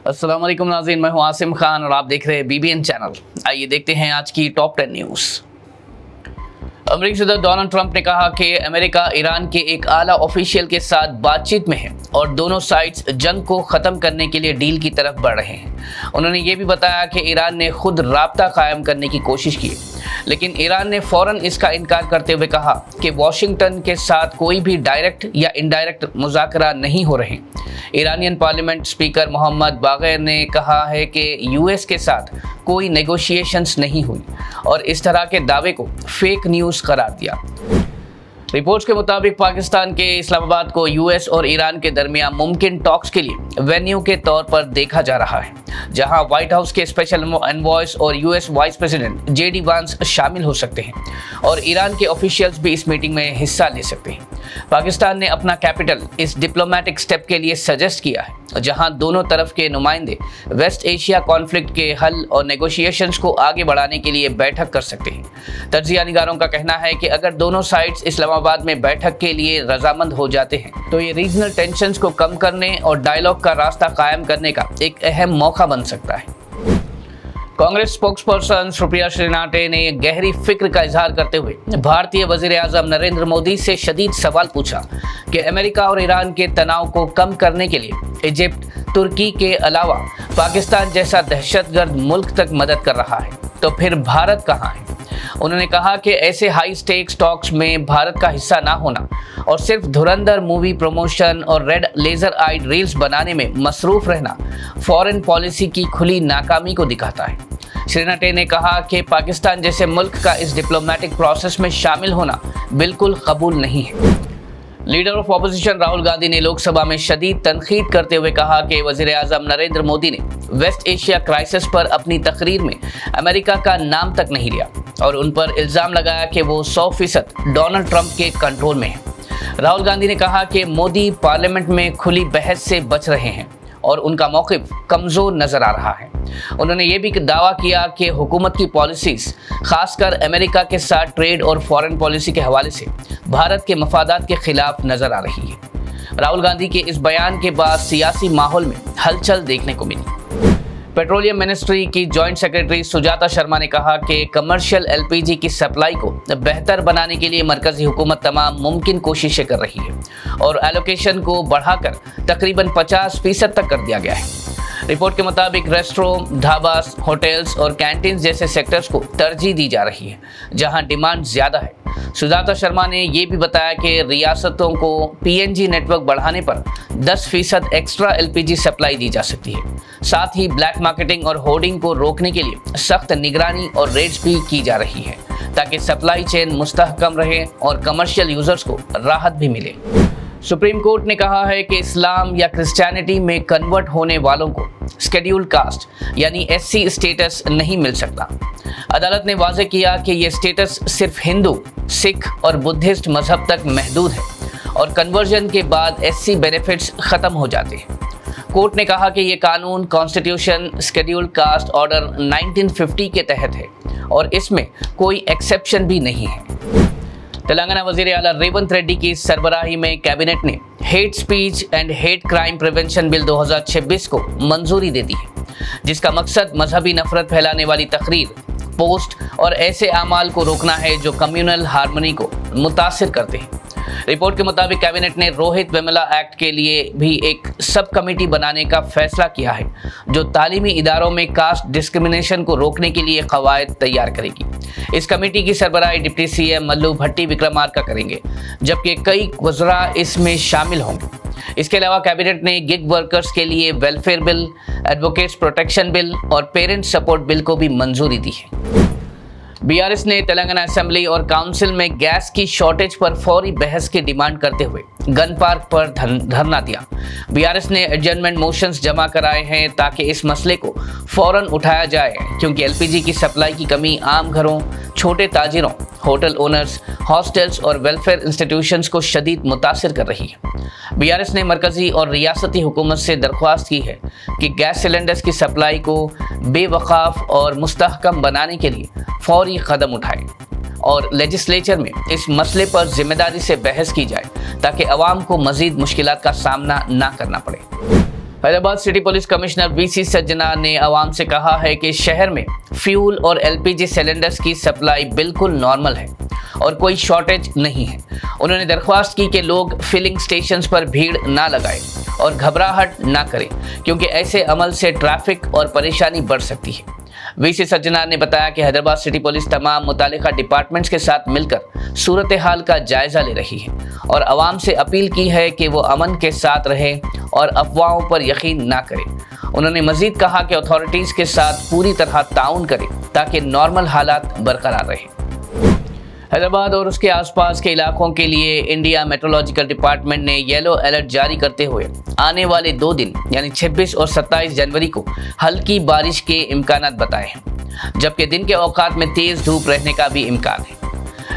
अस्सलाम वालेकुम नाज़रीन, मैं हूं आसिम खान और आप देख रहे हैं BBN चैनल। आइए देखते हैं आज की टॉप 10 न्यूज़। अमेरिकी सदर डोनाल्ड ट्रंप ने कहा कि अमेरिका ईरान के एक आला ऑफिशियल के साथ बातचीत में है और दोनों साइड्स जंग को ख़त्म करने के लिए डील की तरफ बढ़ रहे हैं। उन्होंने ये भी बताया कि ईरान ने खुद राब्ता कायम करने की कोशिश की, लेकिन ईरान ने फ़ौरन इसका इनकार करते हुए कहा कि वॉशिंगटन के साथ कोई भी डायरेक्ट या इनडायरेक्ट मुज़ाकरा नहीं हो रहे। ईरानियन पार्लियामेंट स्पीकर मोहम्मद बाग़र ने कहा है कि यूएस के साथ कोई नेगोशिएशंस नहीं हुई और इस तरह के दावे को फेक न्यूज़ करार दिया। रिपोर्ट्स के मुताबिक पाकिस्तान के इस्लामाबाद को यूएस और ईरान के दरमियान मुमकिन टॉक्स के लिए वेन्यू के तौर पर देखा जा रहा है, जहां व्हाइट हाउस के स्पेशल एनवॉयस और यूएस वाइस प्रेसिडेंट जेडी वांस शामिल हो सकते हैं और ईरान के ऑफिशियल्स भी इस मीटिंग में हिस्सा ले सकते हैं। पाकिस्तान ने अपना कैपिटल इस डिप्लोमेटिक स्टेप के लिए सजेस्ट किया है, जहां दोनों तरफ के नुमाइंदे वेस्ट एशिया कॉन्फ्लिक्ट के हल और नेगोशिएशंस को आगे बढ़ाने के लिए बैठक कर सकते हैं। तज्जिया निगारों का कहना है कि अगर दोनों साइड्स इस्लामाबाद में बैठक के लिए रजामंद हो जाते हैं तो ये रीजनल टेंशंस को कम करने और डायलॉग का रास्ता कायम करने का एक अहम मौका बन सकता है। कांग्रेस स्पोक्सपर्सन सुप्रिया श्रीनाटे ने गहरी फिक्र का इजहार करते हुए भारतीय वज़ीर-ए-आज़म नरेंद्र मोदी से शदीद सवाल पूछा कि अमेरिका और ईरान के तनाव को कम करने के लिए इजिप्ट, तुर्की के अलावा पाकिस्तान जैसा दहशतगर्द मुल्क तक मदद कर रहा है, तो फिर भारत कहाँ है। उन्होंने कहा कि ऐसे हाई स्टेक्स टॉक्स में भारत का हिस्सा ना होना और सिर्फ धुरंधर मूवी प्रमोशन और रेड लेजर आइड रील्स बनाने में मसरूफ रहना फॉरेन पॉलिसी की खुली नाकामी को दिखाता है। श्रीनाटे ने कहा कि पाकिस्तान जैसे मुल्क का इस डिप्लोमेटिक प्रोसेस में शामिल होना बिल्कुल कबूल नहीं है। Leader of opposition Rahul Gandhi ने लोकसभा में शदीद तनकीद करते हुए कहा कि वज़ीर-ए-आज़म नरेंद्र मोदी ने वेस्ट एशिया क्राइसिस पर अपनी तकरीर में अमेरिका का नाम तक नहीं लिया और उन पर इल्ज़ाम लगाया कि वो 100% डोनाल्ड ट्रंप के कंट्रोल में है। राहुल गांधी ने कहा कि मोदी पार्लियामेंट में खुली बहस से बच रहे हैं और उनका मौक़िफ़ कमज़ोर नज़र आ रहा है। उन्होंने ये भी दावा किया कि हुकूमत की पॉलिसीज़ खासकर अमेरिका के साथ ट्रेड और फॉरेन पॉलिसी के हवाले से भारत के मफादात के खिलाफ नज़र आ रही है। राहुल गांधी के इस बयान के बाद सियासी माहौल में हलचल देखने को मिली। पेट्रोलियम मिनिस्ट्री की जॉइंट सेक्रेटरी सुजाता शर्मा ने कहा कि कमर्शियल एलपीजी की सप्लाई को बेहतर बनाने के लिए मरकजी हुकूमत तमाम मुमकिन कोशिशें कर रही है और एलोकेशन को बढ़ाकर तकरीबन 50% तक कर दिया गया है। रिपोर्ट के मुताबिक रेस्टोरेंट, ढाबास, होटल्स और कैंटीन्स जैसे सेक्टर्स को तरजीह दी जा रही है जहां डिमांड ज़्यादा है। सुजाता शर्मा ने ये भी बताया कि रियासतों को पीएनजी नेटवर्क बढ़ाने पर 10% एक्स्ट्रा एलपीजी सप्लाई दी जा सकती है। साथ ही ब्लैक मार्केटिंग और होर्डिंग को रोकने के लिए सख्त निगरानी और रेड्स भी की जा रही है ताकि सप्लाई चेन मुस्तहकम रहे और कमर्शियल यूजर्स को राहत भी मिले। सुप्रीम कोर्ट ने कहा है कि इस्लाम या क्रिश्चियनिटी में कन्वर्ट होने वालों को शेड्यूल्ड कास्ट यानी एससी स्टेटस नहीं मिल सकता। अदालत ने वाज़ेह किया कि यह स्टेटस सिर्फ हिंदू, सिख और बुद्धिस्ट मजहब तक महदूद है और कन्वर्जन के बाद एससी बेनिफिट्स ख़त्म हो जाते हैं। कोर्ट ने कहा कि ये कानून कॉन्स्टिट्यूशन शेड्यूल्ड कास्ट ऑर्डर 1950 के तहत है और इसमें कोई एक्सेप्शन भी नहीं है। तेलंगाना वज़ीर आला रेवंत रेड्डी की सरबराही में कैबिनेट ने hate speech and hate crime prevention bill 2026 को मंजूरी दे दी है, जिसका मकसद मजहबी नफरत फैलाने वाली तकरीर, पोस्ट और ऐसे अमाल को रोकना है जो कम्युनल हार्मनी को मुतासिर करते हैं। रिपोर्ट के मुताबिक कैबिनेट ने रोहित वेमुला एक्ट के लिए भी एक सब कमेटी बनाने का फैसला किया है जो तालीमी इदारों में कास्ट डिस्क्रिमिनेशन को रोकने के लिए कवायद तैयार करेगी। इस कमेटी की सरबराही डिप्टी सीएम मल्लू भट्टी विक्रमार्का करेंगे, जबकि कई वज़रा इसमें शामिल होंगे। इसके अलावा कैबिनेट ने गिग वर्कर्स के लिए welfare bill, advocates protection bill और पेरेंट सपोर्ट बिल को भी मंजूरी दी है। बीआरएस ने तेलंगाना असेंबली और काउंसिल में गैस की शॉर्टेज पर फौरी बहस की डिमांड करते हुए गन पार्क पर धरना दिया। बीआरएस ने एडजर्नमेंट मोशंस जमा कराए हैं ताकि इस मसले को फौरन उठाया जाए, क्योंकि एलपीजी की सप्लाई की कमी आम घरों, छोटे ताजिरों, होटल ओनर्स, हॉस्टल्स और वेलफेयर इंस्टीट्यूशंस को शदीद मुतासिर कर रही है। बीआरएस ने मरकजी और रियासती हुकूमत से दरख्वास्त की है कि गैस सिलेंडर्स की सप्लाई को बेवकाफ़ और मुस्तहकम बनाने के लिए फौरी कदम उठाए और लेजिस्लेचर में इस मसले पर जिम्मेदारी से बहस की जाए ताकि अवाम को मजीद मुश्किलात का सामना ना करना पड़े। Hyderabad city police commissioner VC Sajjanar ने आवाम से कहा है कि शहर में फ्यूल और एलपीजी सिलेंडर्स की सप्लाई बिल्कुल नॉर्मल है और कोई शॉर्टेज नहीं है। उन्होंने दरख्वास्त की कि लोग फिलिंग स्टेशंस पर भीड़ ना लगाएं और घबराहट ना करें, क्योंकि ऐसे अमल से ट्रैफिक और परेशानी बढ़ सकती है। वीसी सज्जनार ने बताया कि हैदराबाद सिटी पुलिस तमाम मुतालिका डिपार्टमेंट्स के साथ मिलकर सूरत हाल का जायजा ले रही है और आवाम से अपील की है कि वो अमन के साथ रहें और अफवाहों पर यकीन ना करें। उन्होंने मजीद कहा कि अथॉरिटीज़ के साथ पूरी तरह ताउन करें ताकि नॉर्मल हालात बरकरार रहें। हैदराबाद और उसके आसपास के इलाकों के लिए इंडिया मेट्रोलॉजिकल डिपार्टमेंट ने येलो अलर्ट जारी करते हुए आने वाले 2 दिन यानी 26 और 27 जनवरी को हल्की बारिश के इम्कानात बताए हैं, जबकि दिन के औकात में तेज़ धूप रहने का भी इम्कान है।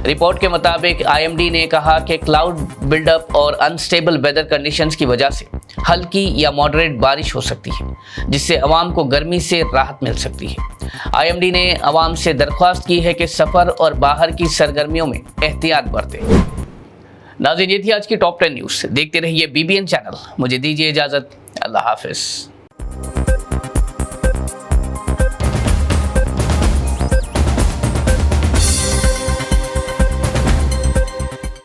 रिपोर्ट के मुताबिक आईएमडी ने कहा कि क्लाउड बिल्डअप और अनस्टेबल वेदर कंडीशंस की वजह से हल्की या मॉडरेट बारिश हो सकती है, जिससे अवाम को गर्मी से राहत मिल सकती है। आईएमडी ने अवाम से दरख्वास्त की है कि सफ़र और बाहर की सरगर्मियों में एहतियात बरतें। नाज़रीन, ये थी आज की टॉप 10 न्यूज़। देखते रहिए बीबीएन चैनल। मुझे दीजिए इजाज़त। अल्लाह हाफिज़।